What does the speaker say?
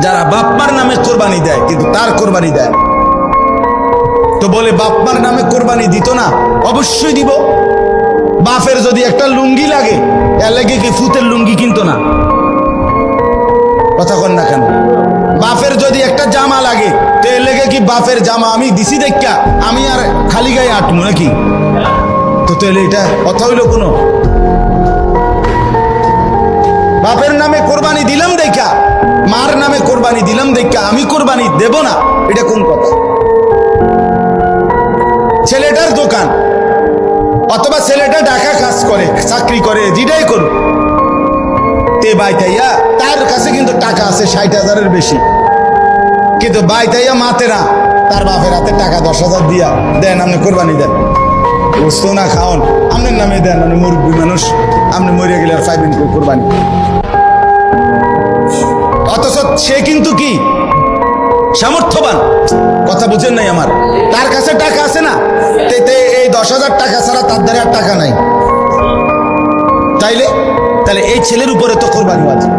যারা বাপ্পার নামে কোরবানি দেয় কিন্তু তার কোরবানি দেয় না। তো বলে বাপ্পার নামে কোরবানি দিত না, অবশ্যই দিব। বাপের যদি একটা লুঙ্গি লাগে, এর লাগে কি ফুতের লুঙ্গি কিনতো না? কথা কন না কেন? বাপের যদি একটা জামা লাগে, তো এর লেগে কি বাপের জামা আমি দিছি দেখা আমি আর খালি গায়ে আটমু নাকি? তো তাহলে এটা কথা হইল কোনো? বাপের নামে কোরবানি দিলাম দেখা, মার নামে কোরবানি দিলাম দেখা আমি কোরবানি দেব না, এটা কোন কথা? ছেলেটার দোকান অথবা ছেলেটা ঢাকা কাজ করে, চাকরি করে, যেটাই করুক, তে বাইতাইয়া তার কাছে কিন্তু টাকা আছে 60,000-এর বেশি, কিন্তু বাইতাইয়া মাতে না, তার বাপের হাতে টাকা 10,000 দিয়া দেন, আপনি কোরবানি দেন, বুঝতো না খাওন আপনার নামে দেন, মানে মুরব্বী মানুষ, আপনি মরিয়া গেলে আর পাইবেন কোরবানি। অথচ সে কিন্তু কি সামর্থ্যবান, কথা বুঝেন নাই আমার? তার কাছে টাকা আছে না, এই 10,000 টাকা ছাড়া তার দ্বারা আর টাকা নাই। তাইলে এই ছেলের উপরে তো কোরবানি ওয়াজিব।